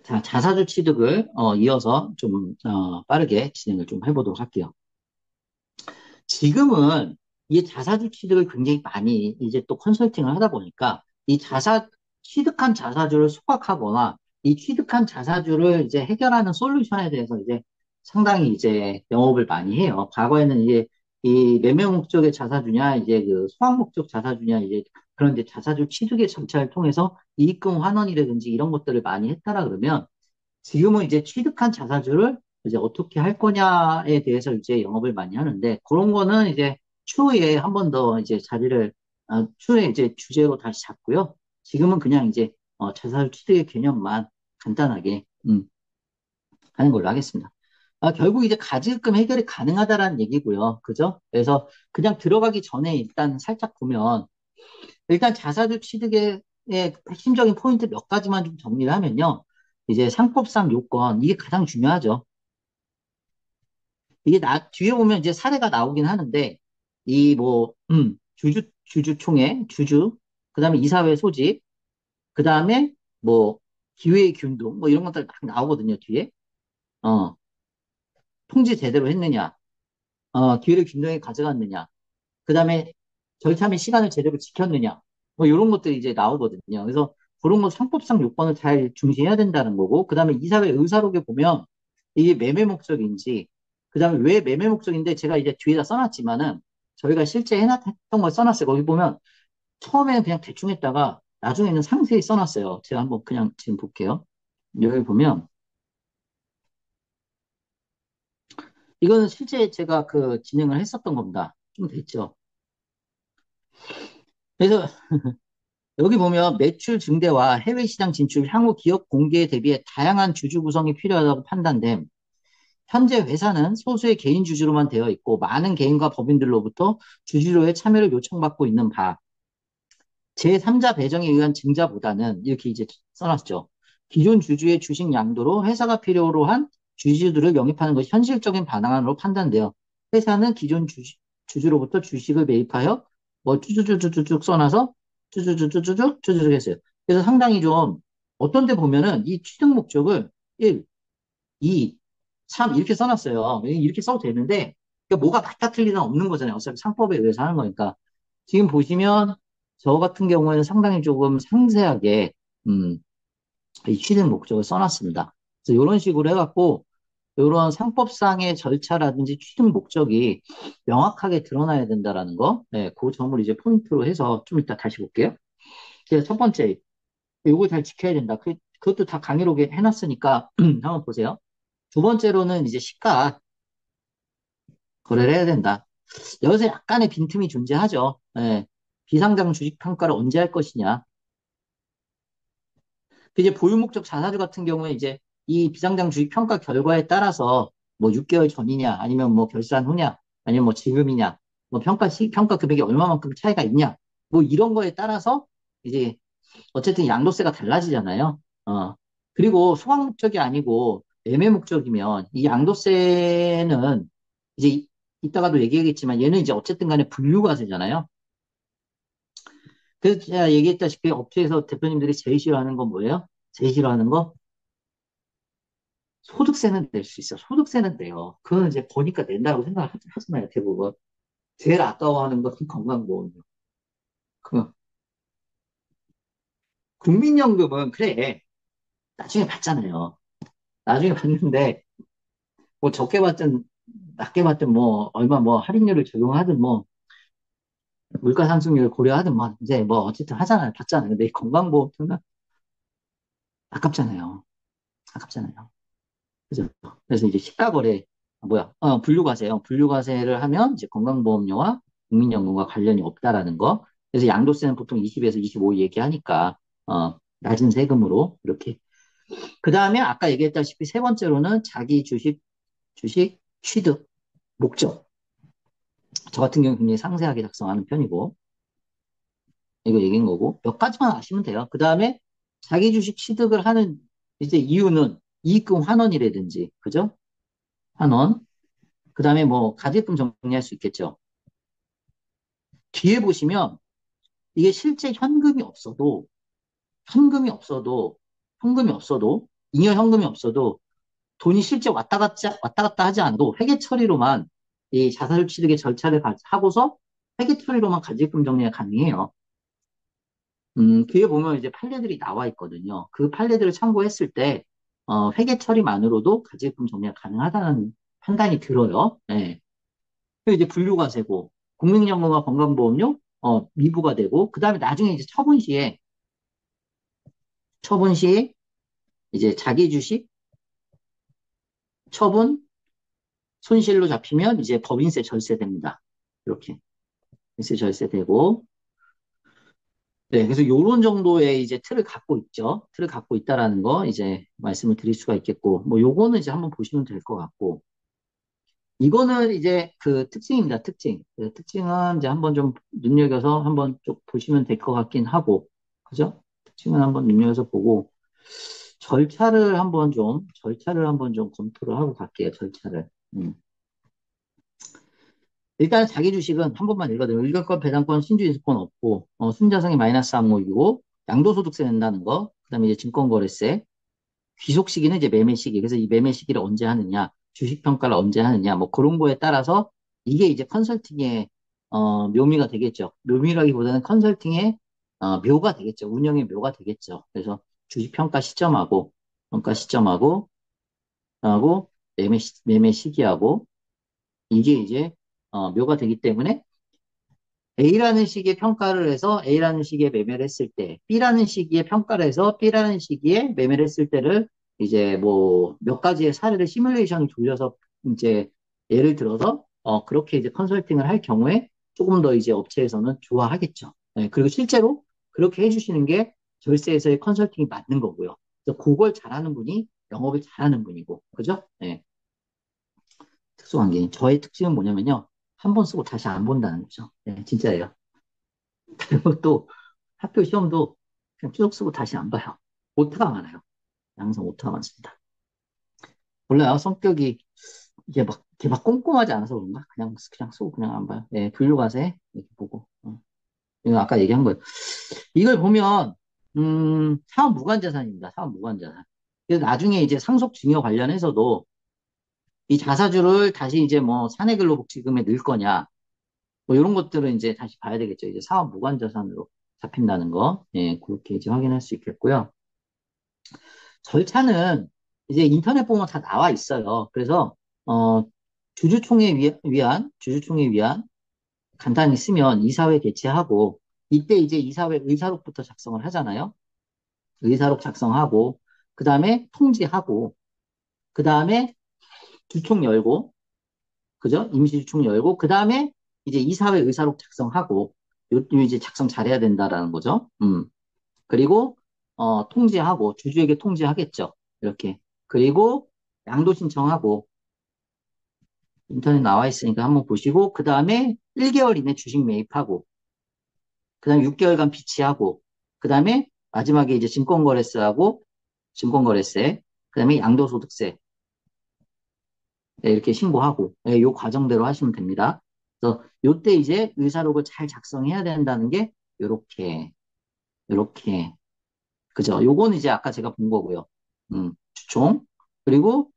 자, 자사주 취득을 이어서 좀 빠르게 진행을 좀 해보도록 할게요. 지금은 이 자사주 취득을 굉장히 많이 이제 또 컨설팅을 하다 보니까 이 취득한 자사주를 소각하거나 이 취득한 자사주를 이제 해결하는 솔루션에 대해서 이제 상당히 이제 영업을 많이 해요. 과거에는 이제 이 매매 목적의 자사주냐, 이제 그 소각 목적 자사주냐, 이제 그런 이제 자사주 취득의 절차를 통해서 이익금 환원이라든지 이런 것들을 많이 했다라 그러면 지금은 이제 취득한 자사주를 이제 어떻게 할 거냐에 대해서 이제 영업을 많이 하는데 그런 거는 이제 추후에 한 번 더 이제 추후에 이제 주제로 다시 잡고요. 지금은 그냥 이제 자사주 취득의 개념만 간단하게 하는 걸로 하겠습니다. 결국 이제 가지급금 해결이 가능하다라는 얘기고요. 그죠? 그래서 그냥 들어가기 전에 일단 살짝 보면 일단 자사주 취득의 핵심적인 포인트 몇 가지만 좀 정리를 하면요. 이제 상법상 요건, 이게 가장 중요하죠. 이게 뒤에 보면 이제 사례가 나오긴 하는데, 이 뭐, 주주총회, 그 다음에 이사회 소집, 그 다음에 뭐, 기회의 균등, 뭐 이런 것들 막 나오거든요, 뒤에. 어, 통지 제대로 했느냐, 기회를 균등하게 가져갔느냐, 그 다음에 절차 및 시간을 제대로 지켰느냐, 뭐 이런 것들이 이제 나오거든요. 그래서 그런 거 상법상 요건을 잘 중시해야 된다는 거고, 그 다음에 이사회 의사록에 보면 이게 매매 목적인지, 그 다음에 왜 매매 목적인데 제가 이제 뒤에다 써놨지만은 저희가 실제 해놨던 걸 써놨어요. 거기 보면 처음에는 그냥 대충 했다가 나중에는 상세히 써놨어요. 제가 한번 그냥 지금 볼게요. 여기 보면 이거는 실제 제가 그 진행을 했었던 겁니다. 좀 됐죠. 그래서 여기 보면 매출 증대와 해외 시장 진출, 향후 기업 공개에 대비해 다양한 주주 구성이 필요하다고 판단됨. 현재 회사는 소수의 개인 주주로만 되어 있고 많은 개인과 법인들로부터 주주로의 참여를 요청받고 있는 바. 제3자 배정에 의한 증자보다는 이렇게 이제 써놨죠. 기존 주주의 주식 양도로 회사가 필요로 한 주주들을 영입하는 것이 현실적인 방안으로 판단돼요. 회사는 기존 주주로부터 주식을 매입하여 뭐 쭈쭈쭈쭈쭉 써놔서 쭈쭈쭈쭈쭈쭉 했어요. 그래서 상당히 좀 어떤 데 보면은 이 취득 목적을 1, 2, 3 이렇게 써놨어요. 이렇게 써도 되는데 그러니까 뭐가 맞다 틀리다 없는 거잖아요. 어차피 상법에 의해서 하는 거니까. 지금 보시면 저 같은 경우에는 상당히 조금 상세하게 음, 이 취득 목적을 써놨습니다. 그래서 이런 식으로 해갖고 이런 상법상의 절차라든지 취득 목적이 명확하게 드러나야 된다라는 거, 네, 그 점을 이제 포인트로 해서 좀 이따 다시 볼게요. 그래서 첫 번째, 이걸 잘 지켜야 된다. 그것도 다 강의로 해놨으니까 한번 보세요. 두 번째로는 이제 시가 거래를 해야 된다. 여기서 약간의 빈틈이 존재하죠. 예, 비상장 주식 평가를 언제 할 것이냐. 이제 보유목적 자사주 같은 경우에 이제 이 비상장 주식 평가 결과에 따라서 뭐 6개월 전이냐, 아니면 뭐 결산 후냐, 아니면 뭐 지금이냐, 뭐 평가 금액이 얼마만큼 차이가 있냐, 뭐 이런 거에 따라서 이제 어쨌든 양도세가 달라지잖아요. 그리고 소각 목적이 아니고 매매 목적이면 이 양도세는 이제 이따가도 얘기하겠지만 얘는 이제 어쨌든 간에 분류과세잖아요. 그래서 제가 얘기했다시피 업체에서 대표님들이 제일 싫어하는 건 뭐예요? 제일 싫어하는 거? 소득세는 낼 수 있어. 소득세는 내요. 그건 이제 보니까 낸다고 생각하잖아요, 대부분. 제일 아까워하는 건 건강보험이요. 그 국민연금은 그래. 나중에 받잖아요. 나중에 받는데 뭐 적게 받든 낮게 받든 뭐 얼마 뭐 할인율을 적용하든 뭐 물가 상승률을 고려하든 뭐 이제 뭐 어쨌든 하잖아요. 받잖아요. 근데 이 건강보험료는 아깝잖아요. 아깝잖아요. 그죠? 그래서 이제 시가거래 분류과세요. 분류과세를 하면 이제 건강보험료와 국민연금과 관련이 없다라는 거. 그래서 양도세는 보통 20에서 25 얘기하니까 낮은 세금으로 이렇게. 그 다음에 아까 얘기했다시피 세 번째로는 자기 주식 취득 목적. 저 같은 경우는 굉장히 상세하게 작성하는 편이고 이거 얘기인 거고 몇 가지만 아시면 돼요. 그 다음에 자기 주식 취득을 하는 이제 이유는 이익금 환원이라든지 그죠? 환원. 그 다음에 뭐 가제품 정리할 수 있겠죠. 뒤에 보시면 이게 실제 현금이 없어도 현금이 없어도 잉여 현금이 없어도 돈이 실제 왔다 갔다 하지 않아도 회계 처리로만 이 자살 취득의 절차를 하고서 회계 처리로만 가지금 정리가 가능해요. 뒤에 보면 이제 판례들이 나와 있거든요. 그 판례들을 참고했을 때, 회계 처리만으로도 가지금 정리가 가능하다는 판단이 들어요. 네. 그리고 이제 분류과세고, 국민연금과 건강보험료, 미부가 되고, 그 다음에 나중에 이제 처분 시에 이제 자기 주식, 처분, 손실로 잡히면 이제 법인세 절세됩니다. 이렇게. 법인세 절세되고, 네, 그래서 요런 정도의 이제 틀을 갖고 있죠. 틀을 갖고 있다라는 거 이제 말씀을 드릴 수가 있겠고, 뭐 요거는 이제 한번 보시면 될 것 같고, 이거는 이제 그 특징입니다. 특징. 그 특징은 이제 한번 좀 눈여겨서 한번 좀 보시면 될 것 같긴 하고, 그죠? 특징은 한번 눈여겨서 보고, 절차를 한번 좀 검토를 하고 갈게요. 절차를. 일단 자기 주식은 한 번만 읽어드려요. 일가권, 배당권, 신주인수권 없고, 순자성이 마이너스 항목이고, 양도소득세 낸다는 거, 그 다음에 이제 증권거래세, 귀속 시기는 이제 매매 시기. 그래서 이 매매 시기를 언제 하느냐, 주식 평가를 언제 하느냐, 뭐 그런 거에 따라서 이게 이제 컨설팅의, 묘미가 되겠죠. 묘미라기보다는 컨설팅의, 묘가 되겠죠. 운영의 묘가 되겠죠. 그래서 주식 평가 시점하고, 하고, 매매 시기하고, 이게 이제, 묘가 되기 때문에 A라는 시기에 평가를 해서 A라는 시기에 매매를 했을 때, B라는 시기에 평가를 해서 B라는 시기에 매매를 했을 때를 이제 뭐 몇 가지의 사례를 시뮬레이션을 돌려서 이제 예를 들어서 그렇게 이제 컨설팅을 할 경우에 조금 더 이제 업체에서는 좋아하겠죠. 네, 그리고 실제로 그렇게 해주시는 게 절세에서의 컨설팅이 맞는 거고요. 그래서 그걸 잘하는 분이 영업을 잘하는 분이고, 그죠? 네, 특수관계인. 저의 특징은 뭐냐면요. 한 번 쓰고 다시 안 본다는 거죠. 네, 진짜예요. 그리고 또 학교 시험도 그냥 쭉 쓰고 다시 안 봐요. 오타가 많아요. 항상 오타가 많습니다. 몰라요. 성격이 이게 막 꼼꼼하지 않아서 그런가? 그냥 쓰고 그냥 안 봐요. 네, 분류과세 이렇게 보고. 이거 아까 얘기한 거예요. 이걸 보면 사업 무관자산입니다. 사업 무관자산. 그래서 나중에 이제 상속 증여 관련해서도 이 자사주를 다시 이제 뭐 사내근로복지금에 넣을 거냐 뭐 이런 것들은 이제 다시 봐야 되겠죠. 이제 사업 무관자산으로 잡힌다는 거. 예, 그렇게 이제 확인할 수 있겠고요. 절차는 이제 인터넷 보면 다 나와 있어요. 그래서 어, 주주총회 위한 간단히 쓰면 이사회 개최하고 이때 이제 이사회 의사록부터 작성을 하잖아요. 의사록 작성하고 그 다음에 통지하고 그 다음에 주총 열고 그죠? 임시주총 열고 그 다음에 이제 이사회 의사록 작성하고 요 이제 작성 잘해야 된다라는 거죠. 그리고 통지하고 주주에게 통지하겠죠. 이렇게. 그리고 양도 신청하고 인터넷 나와 있으니까 한번 보시고 그 다음에 1개월 이내 주식 매입하고 그 다음에 6개월간 비치하고 그 다음에 마지막에 이제 증권거래세 그 다음에 양도소득세 네, 이렇게 신고하고 네, 요 과정대로 하시면 됩니다. 그래서 요때 이제 의사록을 잘 작성해야 된다는 게 요렇게 그죠? 요거는 이제 아까 제가 본 거고요. 주총 그리고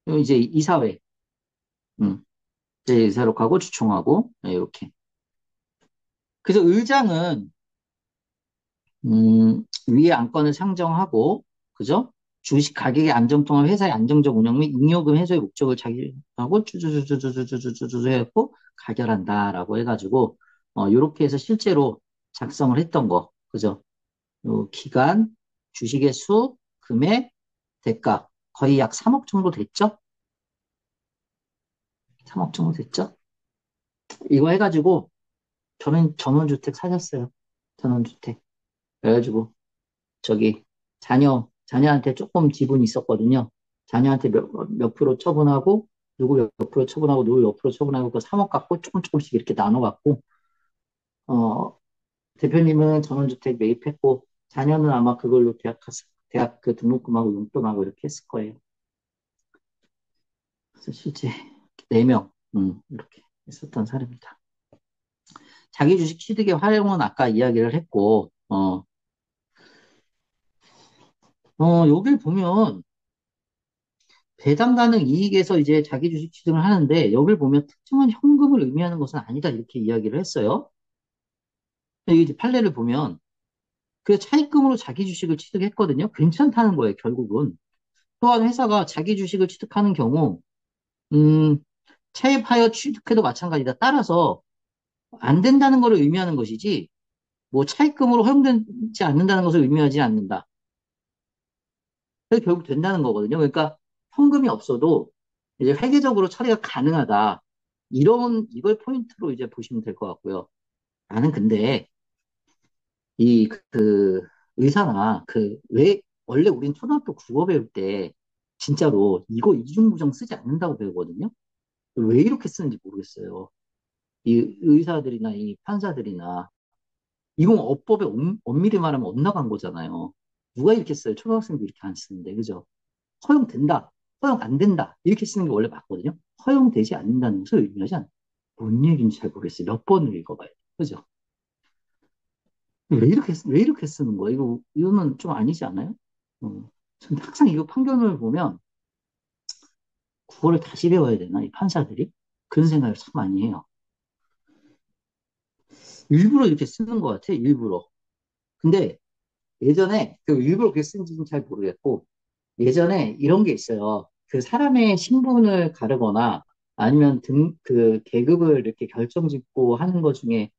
요 이제 이사회 음, 이제 의사록하고 주총하고 네, 이렇게. 그래서 의장은 위에 안건을 상정하고 그죠? 주식 가격의 안정성을 회사의 안정적 운영 및 잉여금 해소의 목적을 자기하고 쭈쭈쭈쭈쭈쭈쭈쭈 해갖고 가결한다라고 해가지고 요렇게 해서 실제로 작성을 했던 거 그죠? 요 기간, 주식의 수, 금액, 대가 거의 약 3억 정도 됐죠? 3억 정도 됐죠? 이거 해가지고 저는 전원주택 사셨어요. 전원주택. 그래가지고 저기 자녀한테 조금 지분이 있었거든요. 자녀한테 몇 프로 처분하고 누구 몇 프로 처분하고 누구 몇 프로 처분하고 그 3억 갖고 조금씩 이렇게 나눠 갖고 어 대표님은 전원주택 매입했고 자녀는 아마 그걸로 대학 그 등록금하고 용돈하고 이렇게 했을 거예요. 그래서 실제 4명 이렇게 했었던 사례입니다. 자기 주식 취득의 활용은 아까 이야기를 했고 여길 보면 배당 가능 이익에서 이제 자기 주식 취득을 하는데 여길 보면 특정한 현금을 의미하는 것은 아니다 이렇게 이야기를 했어요. 근데 이제 판례를 보면 그 차입금으로 자기 주식을 취득했거든요. 괜찮다는 거예요, 결국은. 또한 회사가 자기 주식을 취득하는 경우, 음, 차입하여 취득해도 마찬가지다. 따라서 안 된다는 것을 의미하는 것이지, 뭐 차입금으로 허용되지 않는다는 것을 의미하지 않는다. 그래서 결국 된다는 거거든요. 그러니까 현금이 없어도 이제 회계적으로 처리가 가능하다. 이걸 포인트로 이제 보시면 될 것 같고요. 나는 근데 그 의사나 왜 원래 우린 초등학교 국어 배울 때 진짜로 이거 이중부정 쓰지 않는다고 배우거든요. 왜 이렇게 쓰는지 모르겠어요. 이 의사들이나 이 판사들이나 이건 어법에 엄밀히 말하면 엇나간 거잖아요. 누가 이렇게 써요? 초등학생도 이렇게 안 쓰는데, 그죠? 허용된다, 허용 안 된다 이렇게 쓰는 게 원래 맞거든요. 허용되지 않는다는 것을 의미하지 않아요. 뭔 얘기인지 잘 모르겠어요. 몇 번을 읽어봐요. 그죠? 왜 이렇게 쓰는 거야? 이거는 좀 아니지 않아요? 전 항상 이거 판결문을 보면 국어를 다시 배워야 되나, 이 판사들이? 그런 생각을 참 많이 해요. 일부러 이렇게 쓰는 것 같아, 일부러. 근데 예전에, 일부러 그렇게 쓴지는 잘 모르겠고, 예전에 이런 게 있어요. 그 사람의 신분을 가르거나 아니면 계급을 이렇게 결정짓고 하는 것 중에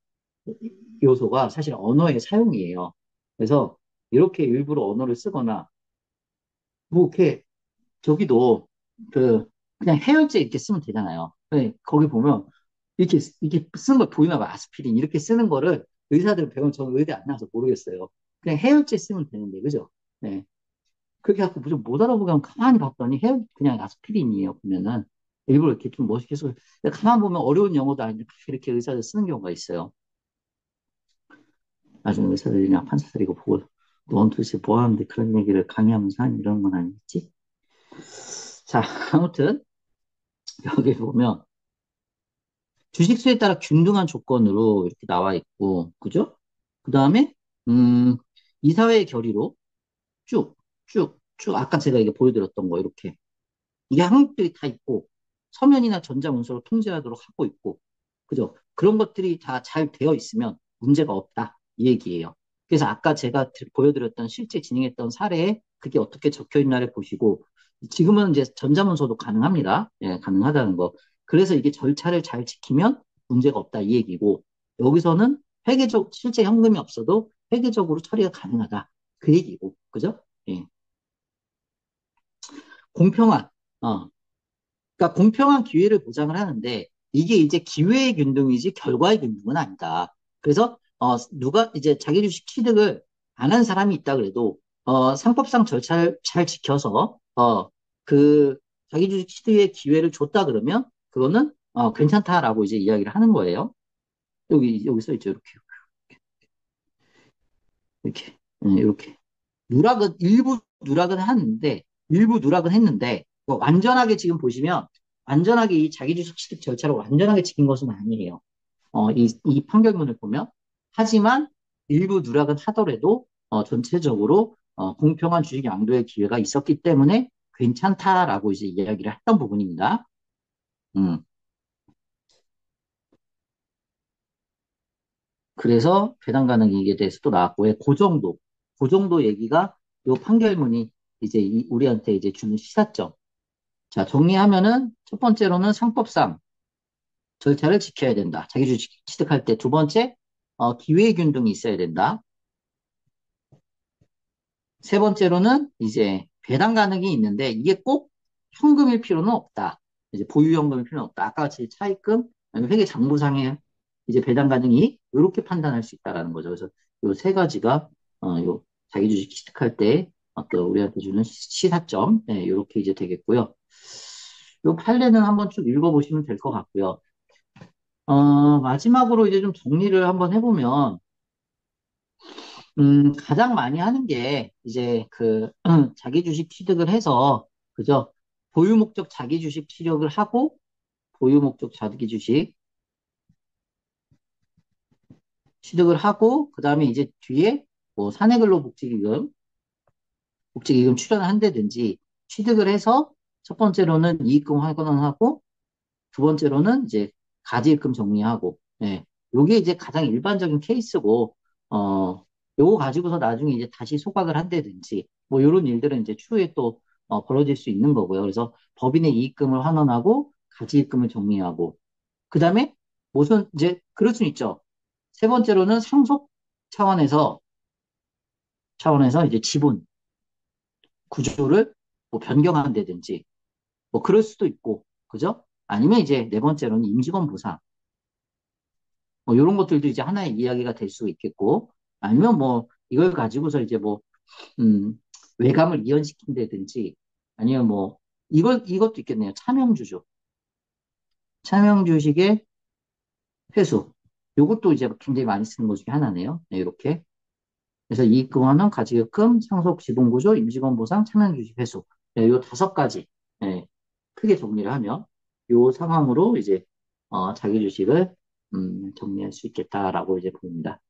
요소가 사실 언어의 사용이에요. 그래서 이렇게 일부러 언어를 쓰거나, 뭐, 이렇게 저기도 그냥 해열제 이렇게 쓰면 되잖아요. 네, 거기 보면 이렇게 쓰는 걸 보이나 봐. 아스피린 이렇게 쓰는 거를 의사들 배우면 저는 의대 안 나와서 모르겠어요. 그냥 해열제 쓰면 되는데 그죠? 네. 그렇게 해갖고 무슨 못 알아보게 하면 가만히 봤더니 그냥 아스피린이에요. 보면은 일부러 이렇게 좀 멋있게 쓰고 가만 보면 어려운 영어도 아닌데 이렇게 의사들 쓰는 경우가 있어요. 나중에 의사들이나 판사들이 이거 보고 넌 도대체 뭐 하는데 그런 얘기를 강의하면서 하는 이런 건 아니겠지? 자, 아무튼 여기 보면 주식수에 따라 균등한 조건으로 이렇게 나와 있고, 그죠? 그 다음에, 음, 이사회의 결의로 쭉, 쭉, 아까 제가 이게 보여드렸던 거, 이렇게. 이게 항목들이 다 있고, 서면이나 전자문서로 통제하도록 하고 있고, 그죠? 그런 것들이 다 잘 되어 있으면 문제가 없다. 이 얘기예요. 그래서 아까 제가 보여드렸던 실제 진행했던 사례에 그게 어떻게 적혀 있나를 보시고, 지금은 이제 전자문서도 가능합니다. 예, 가능하다는 거. 그래서 이게 절차를 잘 지키면 문제가 없다. 이 얘기고, 여기서는 실제 현금이 없어도 회계적으로 처리가 가능하다. 그 얘기고, 그죠? 예. 공평한, 어, 그러니까 공평한 기회를 보장을 하는데 이게 이제 기회의 균등이지 결과의 균등은 아니다. 그래서 누가 이제 자기 주식 취득을 안 한 사람이 있다 그래도 상법상 절차를 잘 지켜서 그 자기 주식 취득의 기회를 줬다 그러면 그거는 괜찮다라고 이제 이야기를 하는 거예요. 여기 써 있죠. 이렇게. 일부 누락은 하는데, 일부 누락은 했는데, 뭐 완전하게 지금 보시면, 완전하게 이 자기주식 취득 절차를 완전하게 지킨 것은 아니에요. 이 판결문을 보면. 하지만, 일부 누락은 하더라도, 전체적으로, 공평한 주식 양도의 기회가 있었기 때문에 괜찮다라고 이제 이야기를 했던 부분입니다. 음, 그래서 배당 가능 이익에 대해서 또 나왔고, 그 정도 얘기가 요 판결문이 이제 우리한테 이제 주는 시사점. 자, 정리하면은 첫 번째로는 상법상 절차를 지켜야 된다. 자기 주식 취득할 때 두 번째, 기회균등이 있어야 된다. 세 번째로는 이제 배당 가능이 있는데 이게 꼭 현금일 필요는 없다. 이제 보유현금일 필요는 없다. 아까 같이 차입금, 아니면 회계 장부상의 이제 배당 가능이 이렇게 판단할 수 있다라는 거죠. 그래서 요 세 가지가 요 자기 주식 취득할 때 어떤 우리한테 주는 시사점, 네, 이렇게 이제 되겠고요. 요 판례는 한번 쭉 읽어보시면 될 것 같고요. 마지막으로 이제 좀 정리를 한번 해보면, 가장 많이 하는 게, 이제 자기 주식 취득을 해서, 그죠? 보유 목적 자기 주식 취득을 하고, 보유 목적 자기 주식 취득을 하고, 그 다음에 이제 뒤에, 뭐, 사내근로복지기금, 국제기금 출연을 한다든지 취득을 해서 첫 번째로는 이익금 환원하고 두 번째로는 이제 가지입금 정리하고, 예. 요게 이제 가장 일반적인 케이스고, 어, 요거 가지고서 나중에 이제 다시 소각을 한다든지, 뭐 요런 일들은 이제 추후에 또 벌어질 수 있는 거고요. 그래서 법인의 이익금을 환원하고 가지입금을 정리하고, 그 다음에 무슨 이제 그럴 수 있죠. 세 번째로는 상속 차원에서 이제 지분 구조를 뭐 변경한다든지, 뭐 그럴 수도 있고, 그죠? 아니면 이제 네 번째로는 임직원 보상. 뭐 이런 것들도 이제 하나의 이야기가 될 수 있겠고, 아니면 뭐 이걸 가지고서 이제 뭐 음, 외감을 이연시킨다든지, 아니면 뭐 이것도 있겠네요. 차명주주, 차명주식의 회수. 요것도 이제 굉장히 많이 쓰는 것 중에 하나네요. 네, 이렇게. 그래서 이익금환원, 가지급금, 상속 지분구조, 임직원 보상, 차명주식 회수. 네, 요 다섯 가지. 네, 크게 정리를 하면 요 상황으로 이제 자기 주식을 정리할 수 있겠다라고 이제 봅니다.